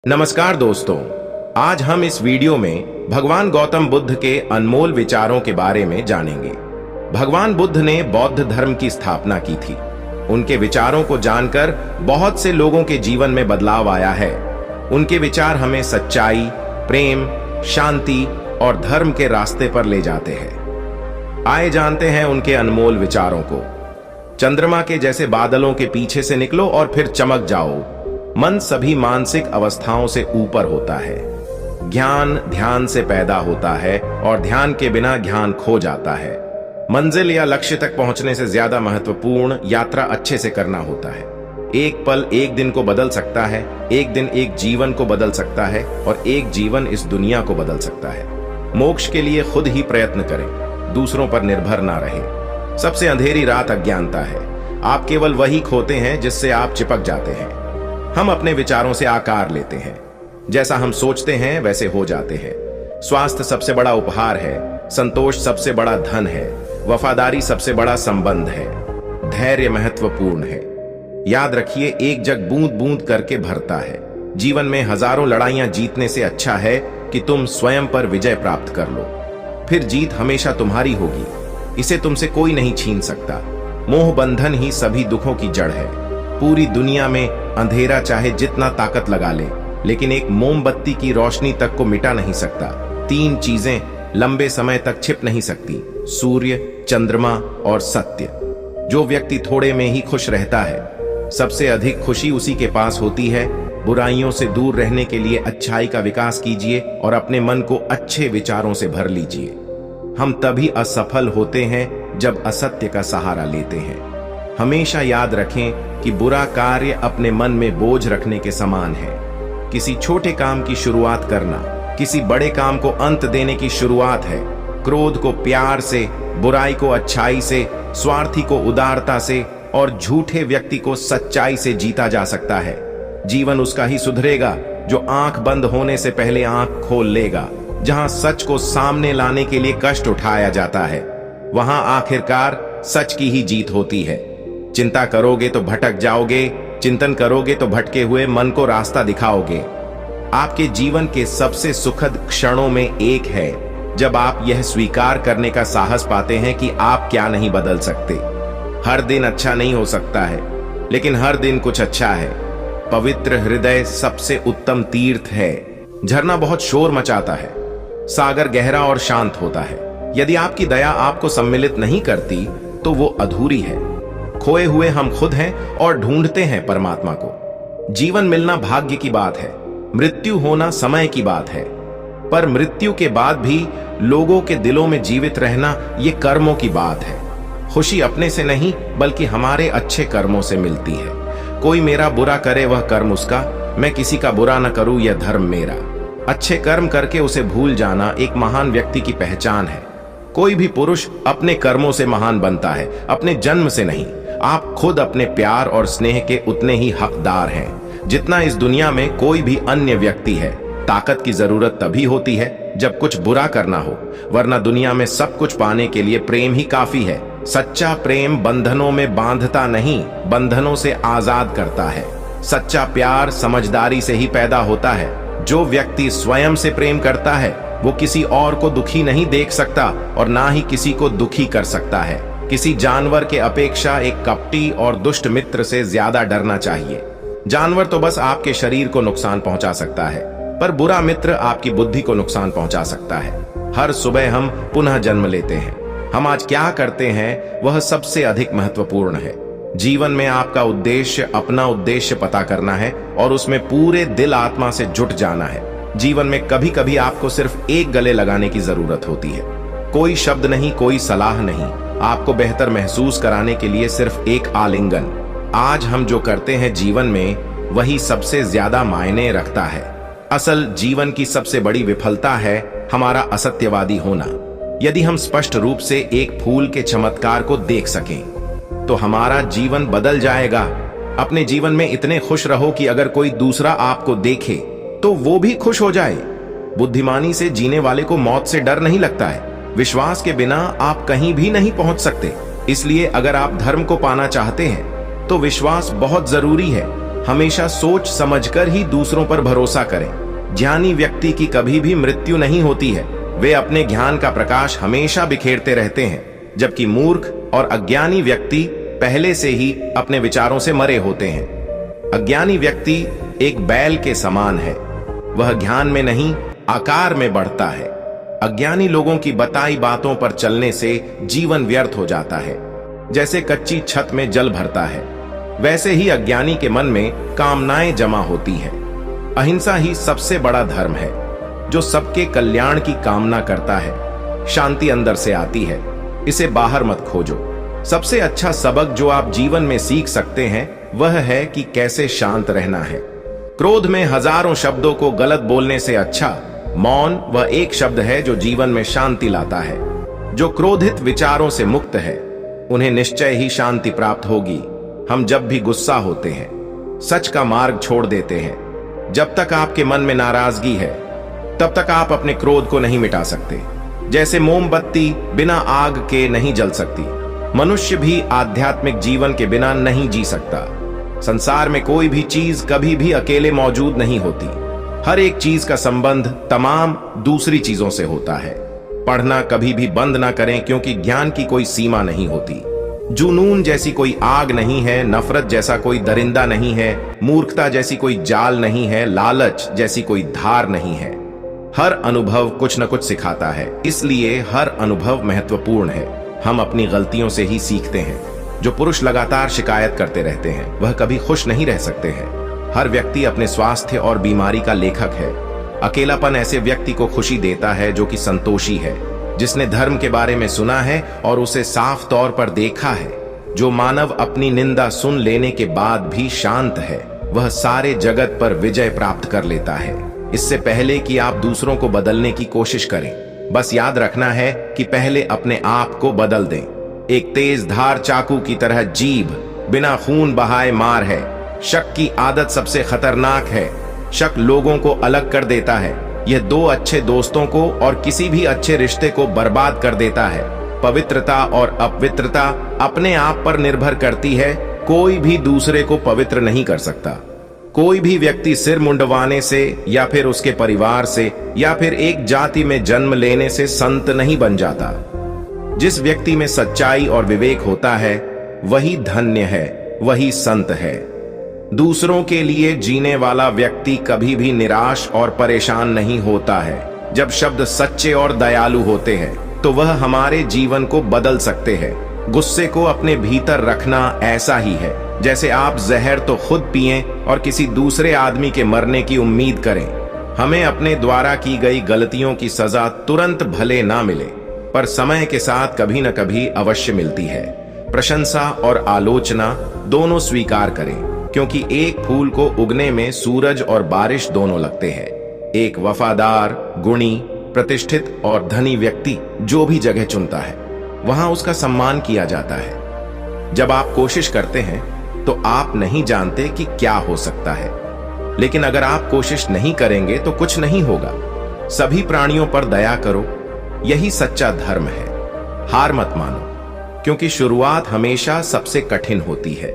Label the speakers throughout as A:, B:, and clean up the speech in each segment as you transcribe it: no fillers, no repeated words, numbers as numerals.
A: नमस्कार दोस्तों, आज हम इस वीडियो में भगवान गौतम बुद्ध के अनमोल विचारों के बारे में जानेंगे। भगवान बुद्ध ने बौद्ध धर्म की स्थापना की थी। उनके विचारों को जानकर बहुत से लोगों के जीवन में बदलाव आया है। उनके विचार हमें सच्चाई, प्रेम, शांति और धर्म के रास्ते पर ले जाते हैं। आइए जानते हैं उनके अनमोल विचारों को। चंद्रमा के जैसे बादलों के पीछे से निकलो और फिर चमक जाओ। मन सभी मानसिक अवस्थाओं से ऊपर होता है। ज्ञान ध्यान से पैदा होता है और ध्यान के बिना ज्ञान खो जाता है। मंजिल या लक्ष्य तक पहुंचने से ज्यादा महत्वपूर्ण यात्रा अच्छे से करना होता है। एक पल एक दिन को बदल सकता है, एक दिन एक जीवन को बदल सकता है और एक जीवन इस दुनिया को बदल सकता है। मोक्ष के लिए खुद ही प्रयत्न करें, दूसरों पर निर्भर ना रहे। सबसे अंधेरी रात अज्ञानता है। आप केवल वही खोते हैं जिससे आप चिपक जाते हैं। हम अपने विचारों से आकार लेते हैं। जैसा हम सोचते हैं वैसे हो जाते हैं। स्वास्थ्य सबसे बड़ा उपहार है, संतोष सबसे बड़ा धन है, वफादारी सबसे बड़ा संबंध है, धैर्य महत्वपूर्ण है। याद रखिए, एक जग बूंद बूंद करके भरता है। जीवन में हजारों लड़ाइयां जीतने से अच्छा है कि तुम स्वयं पर विजय प्राप्त कर लो। फिर जीत हमेशा तुम्हारी होगी, इसे तुमसे कोई नहीं छीन सकता। मोह बंधन ही सभी दुखों की जड़ है। पूरी दुनिया में अंधेरा चाहे जितना ताकत लगा ले, लेकिन एक मोमबत्ती की रोशनी तक को मिटा नहीं सकता। तीन चीजें लंबे समय तक छिप नहीं सकती: सूर्य, चंद्रमा और सत्य। जो व्यक्ति थोड़े में ही खुश रहता है, सबसे अधिक खुशी उसी के पास होती है। बुराइयों से दूर रहने के लिए अच्छाई का विकास कीजिए और अपने मन को अच्छे विचारों से भर लीजिए। हम तभी असफल होते हैं जब असत्य का सहारा लेते हैं। हमेशा याद रखें कि बुरा कार्य अपने मन में बोझ रखने के समान है। किसी छोटे काम की शुरुआत करना किसी बड़े काम को अंत देने की शुरुआत है। क्रोध को प्यार से, बुराई को अच्छाई से, स्वार्थी को उदारता से और झूठे व्यक्ति को सच्चाई से जीता जा सकता है। जीवन उसका ही सुधरेगा जो आंख बंद होने से पहले आंख खोल लेगा। जहां सच को सामने लाने के लिए कष्ट उठाया जाता है, वहां आखिरकार सच की ही जीत होती है। चिंता करोगे तो भटक जाओगे, चिंतन करोगे तो भटके हुए मन को रास्ता दिखाओगे। आपके जीवन के सबसे सुखद क्षणों में एक है जब आप यह स्वीकार करने का साहस पाते हैं कि आप क्या नहीं बदल सकते। हर दिन अच्छा नहीं हो सकता है, लेकिन हर दिन कुछ अच्छा है। पवित्र हृदय सबसे उत्तम तीर्थ है। झरना बहुत शोर मचाता है, सागर गहरा और शांत होता है। यदि आपकी दया आपको सम्मिलित नहीं करती तो वो अधूरी है। खोए हुए हम खुद हैं और ढूंढते हैं परमात्मा को। जीवन मिलना भाग्य की बात है, मृत्यु होना समय की बात है। पर मृत्यु के बाद भी लोगों के दिलों में जीवित रहना ये कर्मों की बात है। खुशी अपने से नहीं बल्कि हमारे अच्छे कर्मों से मिलती है। कोई मेरा बुरा करे वह कर्म उसका, मैं किसी का बुरा न करूं यह धर्म मेरा। अच्छे कर्म करके उसे भूल जाना एक महान व्यक्ति की पहचान है। कोई भी पुरुष अपने कर्मों से महान बनता है, अपने जन्म से नहीं। आप खुद अपने प्यार और स्नेह के उतने ही हकदार हैं जितना इस दुनिया में कोई भी अन्य व्यक्ति है। ताकत की जरूरत तभी होती है जब कुछ बुरा करना हो, वरना दुनिया में सब कुछ पाने के लिए प्रेम ही काफी है। सच्चा प्रेम बंधनों में बांधता नहीं, बंधनों से आजाद करता है। सच्चा प्यार समझदारी से ही पैदा होता है। जो व्यक्ति स्वयं से प्रेम करता है वो किसी और को दुखी नहीं देख सकता और ना ही किसी को दुखी कर सकता है। किसी जानवर के अपेक्षा एक कपटी और दुष्ट मित्र से ज्यादा डरना चाहिए। जानवर तो बस आपके शरीर को नुकसान पहुंचा सकता है, पर बुरा मित्र आपकी बुद्धि को नुकसान पहुंचा सकता है। हर सुबह हम पुनः जन्म लेते हैं। हम आज क्या करते हैं वह सबसे अधिक महत्वपूर्ण है। जीवन में आपका उद्देश्य, अपना उद्देश्य पता करना है और उसमें पूरे दिल आत्मा से जुट जाना है। जीवन में कभी कभी आपको सिर्फ एक गले लगाने की जरूरत होती है। कोई शब्द नहीं, कोई सलाह नहीं, आपको बेहतर महसूस कराने के लिए सिर्फ एक आलिंगन। आज हम जो करते हैं जीवन में वही सबसे ज्यादा मायने रखता है। असल जीवन की सबसे बड़ी विफलता है हमारा असत्यवादी होना। यदि हम स्पष्ट रूप से एक फूल के चमत्कार को देख सकें तो हमारा जीवन बदल जाएगा। अपने जीवन में इतने खुश रहो कि अगर कोई दूसरा आपको देखे तो वो भी खुश हो जाए। बुद्धिमानी से जीने वाले को मौत से डर नहीं लगता है। विश्वास के बिना आप कहीं भी नहीं पहुंच सकते। इसलिए अगर आप धर्म को पाना चाहते हैं तो विश्वास बहुत जरूरी है। हमेशा सोच समझकर ही दूसरों पर भरोसा करें। ज्ञानी व्यक्ति की कभी भी मृत्यु नहीं होती है, वे अपने ज्ञान का प्रकाश हमेशा बिखेरते रहते हैं, जबकि मूर्ख और अज्ञानी व्यक्ति पहले से ही अपने विचारों से मरे होते हैं। अज्ञानी व्यक्ति एक बैल के समान है, वह ज्ञान में नहीं आकार में बढ़ता है। अज्ञानी लोगों की बताई बातों पर चलने से जीवन व्यर्थ हो जाता है। जैसे कच्ची छत में जल भरता है, वैसे ही अज्ञानी के मन में कामनाएं जमा होती हैं। अहिंसा ही सबसे बड़ा धर्म है, जो सबके कल्याण की कामना करता है। शांति अंदर से आती है, इसे बाहर मत खोजो। सबसे अच्छा सबक जो आप जीवन में सीख सकते हैं वह है कि कैसे शांत रहना है। क्रोध में हजारों शब्दों को गलत बोलने से अच्छा मौन वह एक शब्द है जो जीवन में शांति लाता है। जो क्रोधित विचारों से मुक्त है उन्हें निश्चय ही शांति प्राप्त होगी। हम जब भी गुस्सा होते हैं सच का मार्ग छोड़ देते हैं। जब तक आपके मन में नाराजगी है तब तक आप अपने क्रोध को नहीं मिटा सकते। जैसे मोमबत्ती बिना आग के नहीं जल सकती, मनुष्य भी आध्यात्मिक जीवन के बिना नहीं जी सकता। संसार में कोई भी चीज कभी भी अकेले मौजूद नहीं होती। हर एक चीज का संबंध तमाम दूसरी चीजों से होता है। पढ़ना कभी भी बंद ना करें, क्योंकि ज्ञान की कोई सीमा नहीं होती। जुनून जैसी कोई आग नहीं है, नफरत जैसा कोई दरिंदा नहीं है, मूर्खता जैसी कोई जाल नहीं है, लालच जैसी कोई धार नहीं है। हर अनुभव कुछ न कुछ सिखाता है, इसलिए हर अनुभव महत्वपूर्ण है। हम अपनी गलतियों से ही सीखते हैं। जो पुरुष लगातार शिकायत करते रहते हैं वह कभी खुश नहीं रह सकते हैं। हर व्यक्ति अपने स्वास्थ्य और बीमारी का लेखक है। अकेलापन ऐसे व्यक्ति को खुशी देता है जो कि संतोषी है, जिसने धर्म के बारे में सुना है और उसे साफ तौर पर देखा है। जो मानव अपनी निंदा सुन लेने के बाद भी शांत है, वह सारे जगत पर विजय प्राप्त कर लेता है। इससे पहले कि आप दूसरों को बदलने की कोशिश करें, बस याद रखना है कि पहले अपने आप को बदल दें। एक तेज धार चाकू की तरह जीभ बिना खून बहाए मार है। शक की आदत सबसे खतरनाक है। शक लोगों को अलग कर देता है। यह दो अच्छे दोस्तों को और किसी भी अच्छे रिश्ते को बर्बाद कर देता है। पवित्रता और अपवित्रता अपने आप पर निर्भर करती है। कोई भी दूसरे को पवित्र नहीं कर सकता। कोई भी व्यक्ति सिर मुंडवाने से या फिर उसके परिवार से या फिर एक जाति में जन्म लेने से संत नहीं बन जाता। जिस व्यक्ति में सच्चाई और विवेक होता है वही धन्य है, वही संत है। दूसरों के लिए जीने वाला व्यक्ति कभी भी निराश और परेशान नहीं होता है। जब शब्द सच्चे और दयालु होते हैं तो वह हमारे जीवन को बदल सकते हैं। गुस्से को अपने भीतर रखना ऐसा ही है जैसे आप जहर तो खुद पिएं और किसी दूसरे आदमी के मरने की उम्मीद करें। हमें अपने द्वारा की गई गलतियों की सजा तुरंत भले ना मिले, पर समय के साथ कभी न कभी अवश्य मिलती है। प्रशंसा और आलोचना दोनों स्वीकार करें, क्योंकि एक फूल को उगने में सूरज और बारिश दोनों लगते हैं। एक वफादार, गुणी, प्रतिष्ठित और धनी व्यक्ति जो भी जगह चुनता है वहां उसका सम्मान किया जाता है। जब आप कोशिश करते हैं तो आप नहीं जानते कि क्या हो सकता है, लेकिन अगर आप कोशिश नहीं करेंगे तो कुछ नहीं होगा। सभी प्राणियों पर दया करो, यही सच्चा धर्म है। हार मत मानो, क्योंकि शुरुआत हमेशा सबसे कठिन होती है।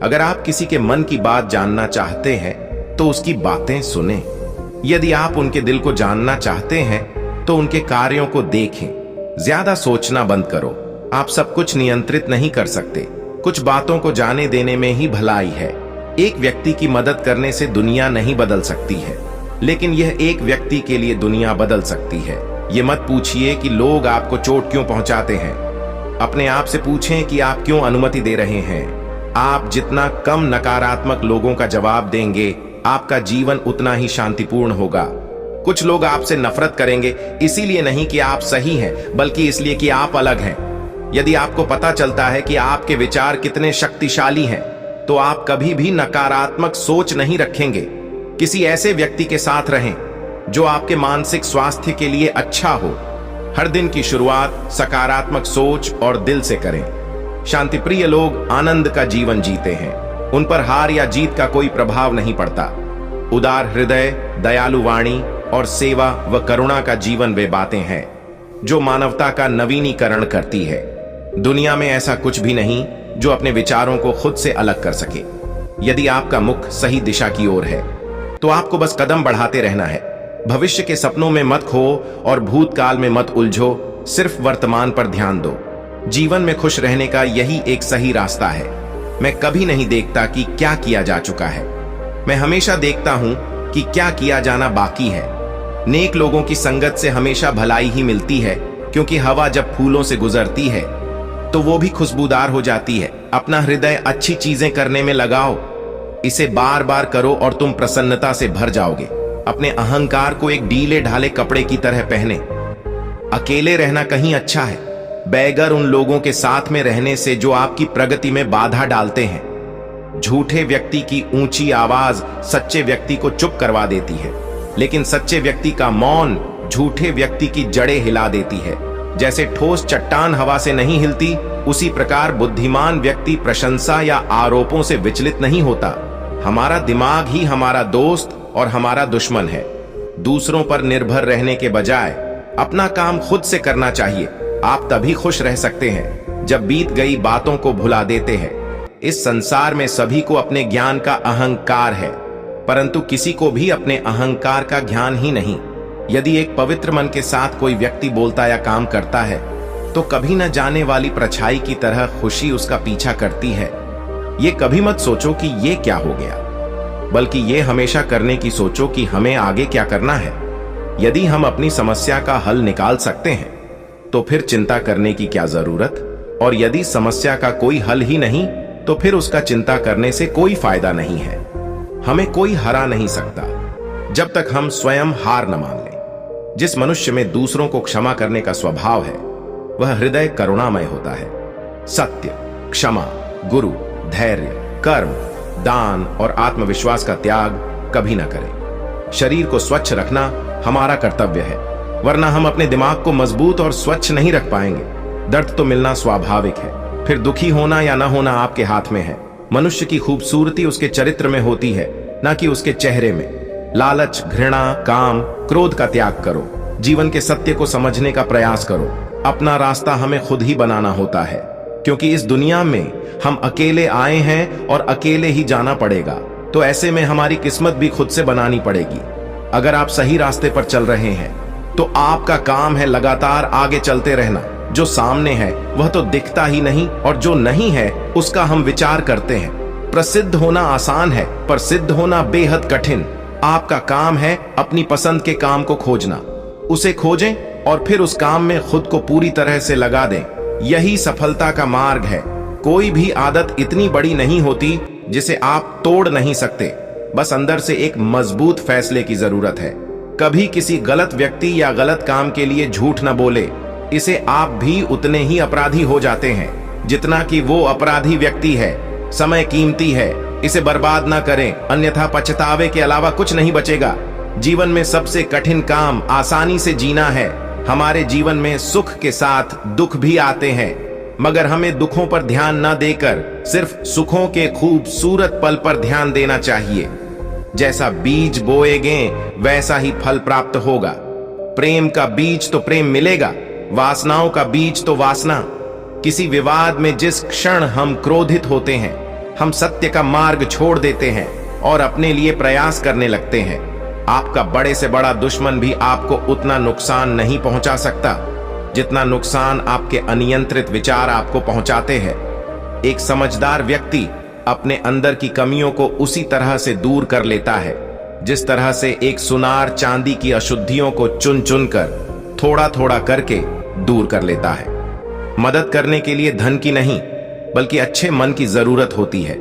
A: अगर आप किसी के मन की बात जानना चाहते हैं तो उसकी बातें सुनें। यदि आप उनके दिल को जानना चाहते हैं तो उनके कार्यों को देखें। ज्यादा सोचना बंद करो। आप सब कुछ नियंत्रित नहीं कर सकते। कुछ बातों को जाने देने में ही भलाई है। एक व्यक्ति की मदद करने से दुनिया नहीं बदल सकती है, लेकिन यह एक व्यक्ति के लिए दुनिया बदल सकती है। ये मत पूछिए कि लोग आपको चोट क्यों पहुंचाते हैं। अपने आप से पूछें कि आप क्यों अनुमति दे रहे हैं। आप जितना कम नकारात्मक लोगों का जवाब देंगे, आपका जीवन उतना ही शांतिपूर्ण होगा। कुछ लोग आपसे नफरत करेंगे, इसीलिए नहीं कि आप सही हैं, बल्कि इसलिए कि आप अलग हैं। यदि आपको पता चलता है कि आपके विचार कितने शक्तिशाली हैं, तो आप कभी भी नकारात्मक सोच नहीं रखेंगे। किसी ऐसे व्यक्ति के साथ रहें जो आपके मानसिक स्वास्थ्य के लिए अच्छा हो। हर दिन की शुरुआत सकारात्मक सोच और दिल से करें। शांतिप्रिय लोग आनंद का जीवन जीते हैं। उन पर हार या जीत का कोई प्रभाव नहीं पड़ता। उदार हृदय, दयालु वाणी और सेवा व करुणा का जीवन वे बातें हैं जो मानवता का नवीनीकरण करती है। दुनिया में ऐसा कुछ भी नहीं जो अपने विचारों को खुद से अलग कर सके। यदि आपका मुख सही दिशा की ओर है तो आपको बस कदम बढ़ाते रहना है। भविष्य के सपनों में मत खो और भूतकाल में मत उलझो, सिर्फ वर्तमान पर ध्यान दो। जीवन में खुश रहने का यही एक सही रास्ता है। मैं कभी नहीं देखता कि क्या किया जा चुका है, मैं हमेशा देखता हूं कि क्या किया जाना बाकी है। नेक लोगों की संगत से हमेशा भलाई ही मिलती है, क्योंकि हवा जब फूलों से गुजरती है तो वो भी खुशबूदार हो जाती है। अपना हृदय अच्छी चीजें करने में लगाओ, इसे बार बार करो और तुम प्रसन्नता से भर जाओगे। अपने अहंकार को एक ढीले ढाले कपड़े की तरह पहने। अकेले रहना कहीं अच्छा है, बैगर उन लोगों के साथ में रहने से जो आपकी प्रगति में बाधा डालते हैं। झूठे व्यक्ति की ऊंची आवाज सच्चे व्यक्ति को चुप करवा देती है, लेकिन सच्चे व्यक्ति का मौन झूठे व्यक्ति की जड़ें हिला देती है। जैसे ठोस चट्टान हवा से नहीं हिलती, उसी प्रकार बुद्धिमान व्यक्ति प्रशंसा या आरोपों से विचलित नहीं होता। हमारा दिमाग ही हमारा दोस्त और हमारा दुश्मन है। दूसरों पर निर्भर रहने के बजाय अपना काम खुद से करना चाहिए। आप तभी खुश रह सकते हैं जब बीत गई बातों को भुला देते हैं। इस संसार में सभी को अपने ज्ञान का अहंकार है, परंतु किसी को भी अपने अहंकार का ज्ञान ही नहीं। यदि एक पवित्र मन के साथ कोई व्यक्ति बोलता या काम करता है तो कभी न जाने वाली परछाई की तरह खुशी उसका पीछा करती है। ये कभी मत सोचो कि ये क्या हो गया, बल्कि ये हमेशा करने की सोचो कि हमें आगे क्या करना है। यदि हम अपनी समस्या का हल निकाल सकते हैं तो फिर चिंता करने की क्या जरूरत, और यदि समस्या का कोई हल ही नहीं तो फिर उसका चिंता करने से कोई फायदा नहीं है। हमें कोई हरा नहीं सकता जब तक हम स्वयं हार न मान लें। जिस मनुष्य में दूसरों को क्षमा करने का स्वभाव है वह हृदय करुणामय होता है। सत्य, क्षमा, गुरु, धैर्य, कर्म, दान और आत्मविश्वास का त्याग कभी न करें। शरीर को स्वच्छ रखना हमारा कर्तव्य है, वरना हम अपने दिमाग को मजबूत और स्वच्छ नहीं रख पाएंगे। दर्द तो मिलना स्वाभाविक है, फिर दुखी होना या न होना आपके हाथ में है। मनुष्य की खूबसूरती उसके चरित्र में होती है, न कि उसके चेहरे में। लालच, घृणा, काम, क्रोध का त्याग करो। जीवन के सत्य को समझने का प्रयास करो। अपना रास्ता हमें खुद ही बनाना होता है, क्योंकि इस दुनिया में हम अकेले आए हैं और अकेले ही जाना पड़ेगा। तो ऐसे में हमारी किस्मत भी खुद से बनानी पड़ेगी। अगर आप सही रास्ते पर चल रहे हैं तो आपका काम है लगातार आगे चलते रहना। जो सामने है वह तो दिखता ही नहीं, और जो नहीं है उसका हम विचार करते हैं। प्रसिद्ध होना आसान है, पर सिद्ध होना बेहद कठिन। आपका काम है अपनी पसंद के काम को खोजना। उसे खोजें और फिर उस काम में खुद को पूरी तरह से लगा दें। यही सफलता का मार्ग है। कोई भी आदत इतनी बड़ी नहीं होती जिसे आप तोड़ नहीं सकते। बस अंदर से एक मजबूत फैसले की जरूरत है। कभी किसी गलत व्यक्ति या गलत काम के लिए झूठ न बोले। इसे आप भी उतने ही अपराधी हो जाते हैं जितना कि वो अपराधी व्यक्ति है। समय कीमती है, इसे बर्बाद ना करें, अन्यथा पछतावे के अलावा कुछ नहीं बचेगा। जीवन में सबसे कठिन काम आसानी से जीना है। हमारे जीवन में सुख के साथ दुख भी आते हैं, मगर हमें दुखों पर ध्यान न देकर सिर्फ सुखों के खूबसूरत पल पर ध्यान देना चाहिए। जैसा बीज बोएंगे वैसा ही फल प्राप्त होगा। प्रेम का बीज तो प्रेम मिलेगा, वासनाओं का बीज तो वासना। किसी विवाद में जिस क्षण हम क्रोधित होते हैं, हम सत्य का मार्ग छोड़ देते हैं और अपने लिए प्रयास करने लगते हैं। आपका बड़े से बड़ा दुश्मन भी आपको उतना नुकसान नहीं पहुंचा सकता जितना नुकसान आपके अनियंत्रित विचार आपको पहुंचाते हैं। एक समझदार व्यक्ति अपने अंदर की कमियों को उसी तरह से दूर कर लेता है जिस तरह से एक सुनार चांदी की अशुद्धियों को चुन चुन कर थोड़ा थोड़ा करके दूर कर लेता है। मदद करने के लिए धन की नहीं बल्कि अच्छे मन की जरूरत होती है।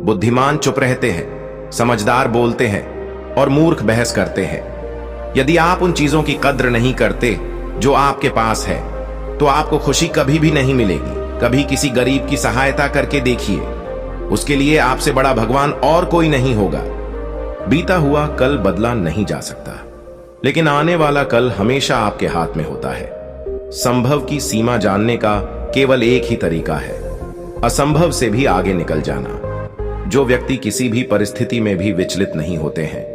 A: बुद्धिमान चुप रहते हैं, समझदार बोलते हैं और मूर्ख बहस करते हैं। यदि आप उन चीजों की कद्र नहीं करते जो आपके पास है तो आपको खुशी कभी भी नहीं मिलेगी। कभी किसी गरीब की सहायता करके देखिए, उसके लिए आपसे बड़ा भगवान और कोई नहीं होगा। बीता हुआ कल बदला नहीं जा सकता, लेकिन आने वाला कल हमेशा आपके हाथ में होता है। संभव की सीमा जानने का केवल एक ही तरीका है, असंभव से भी आगे निकल जाना। जो व्यक्ति किसी भी परिस्थिति में भी विचलित नहीं होते हैं,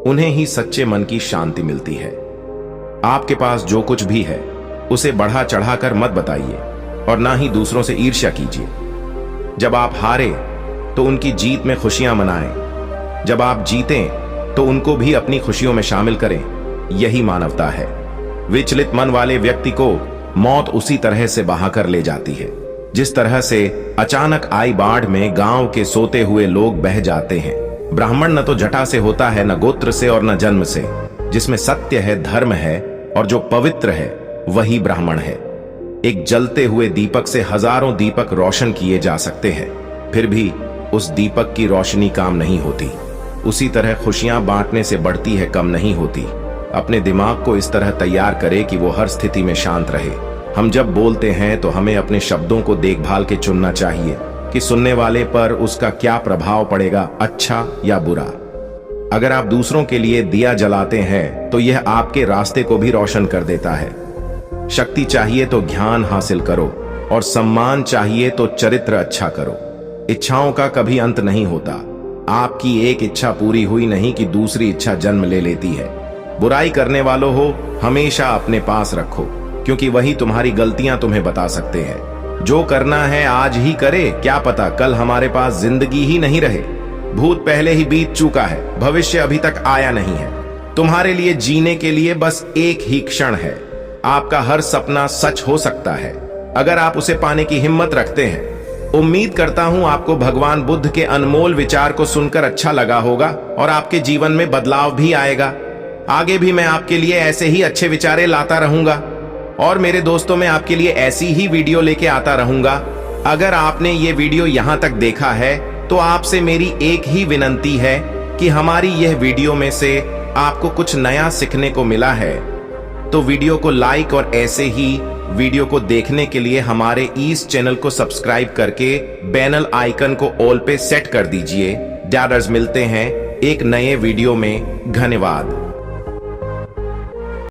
A: उन्हें ही सच्चे मन की शांति मिलती है। आपके पास जो कुछ भी है उसे बढ़ा चढ़ाकर मत बताइए और ना ही दूसरों से ईर्ष्या कीजिए। जब आप हारे तो उनकी जीत में खुशियां मनाएं। जब आप जीतें तो उनको भी अपनी खुशियों में शामिल करें। यही मानवता है। विचलित मन वाले व्यक्ति को मौत उसी तरह से बहाकर ले जाती है जिस तरह से अचानक आई बाढ़ में गांव के सोते हुए लोग बह जाते हैं। ब्राह्मण न तो जटा से होता है, न गोत्र से और न जन्म से। जिसमें सत्य है, धर्म है और जो पवित्र है वही ब्राह्मण है। एक जलते हुए दीपक से हजारों दीपक रोशन किए जा सकते हैं, फिर भी उस दीपक की रोशनी काम नहीं होती। उसी तरह खुशियां बांटने से बढ़ती है, कम नहीं होती। अपने दिमाग को इस तरह तैयार करें कि वो हर स्थिति में शांत रहे। हम जब बोलते हैं तो हमें अपने शब्दों को देखभाल के चुनना चाहिए कि सुनने वाले पर उसका क्या प्रभाव पड़ेगा, अच्छा या बुरा। अगर आप दूसरों के लिए दिया जलाते हैं तो यह आपके रास्ते को भी रोशन कर देता है। शक्ति चाहिए तो ज्ञान हासिल करो और सम्मान चाहिए तो चरित्र अच्छा करो। इच्छाओं का कभी अंत नहीं होता। आपकी एक इच्छा पूरी हुई नहीं कि दूसरी इच्छा जन्म ले लेती है। बुराई करने वालों हो हमेशा अपने पास रखो, क्योंकि वही तुम्हारी गलतियां तुम्हें बता सकते हैं। जो करना है आज ही करे, क्या पता कल हमारे पास जिंदगी ही नहीं रहे। भूत पहले ही बीत चुका है, भविष्य अभी तक आया नहीं है। तुम्हारे लिए जीने के लिए बस एक ही क्षण है। आपका हर सपना सच हो सकता है अगर आप उसे पाने की हिम्मत रखते हैं। उम्मीद करता हूं आपको भगवान बुद्ध के अनमोल विचार को सुनकर अच्छा लगा होगा और आपके जीवन में बदलाव भी आएगा। आगे भी मैं आपके लिए ऐसे ही अच्छे विचारे लाता रहूंगा और मेरे दोस्तों में आपके लिए ऐसी ही वीडियो लेके आता रहूंगा। अगर आपने ये वीडियो यहां तक देखा है तो आपसे मेरी एक ही विनंती है कि हमारी यह वीडियो में से आपको कुछ नया सीखने को मिला है तो वीडियो को लाइक और ऐसे ही वीडियो को देखने के लिए हमारे इस चैनल को सब्सक्राइब करके बेल आइकन को ऑल पे सेट कर दीजिए। मिलते हैं एक नए वीडियो में। धन्यवाद।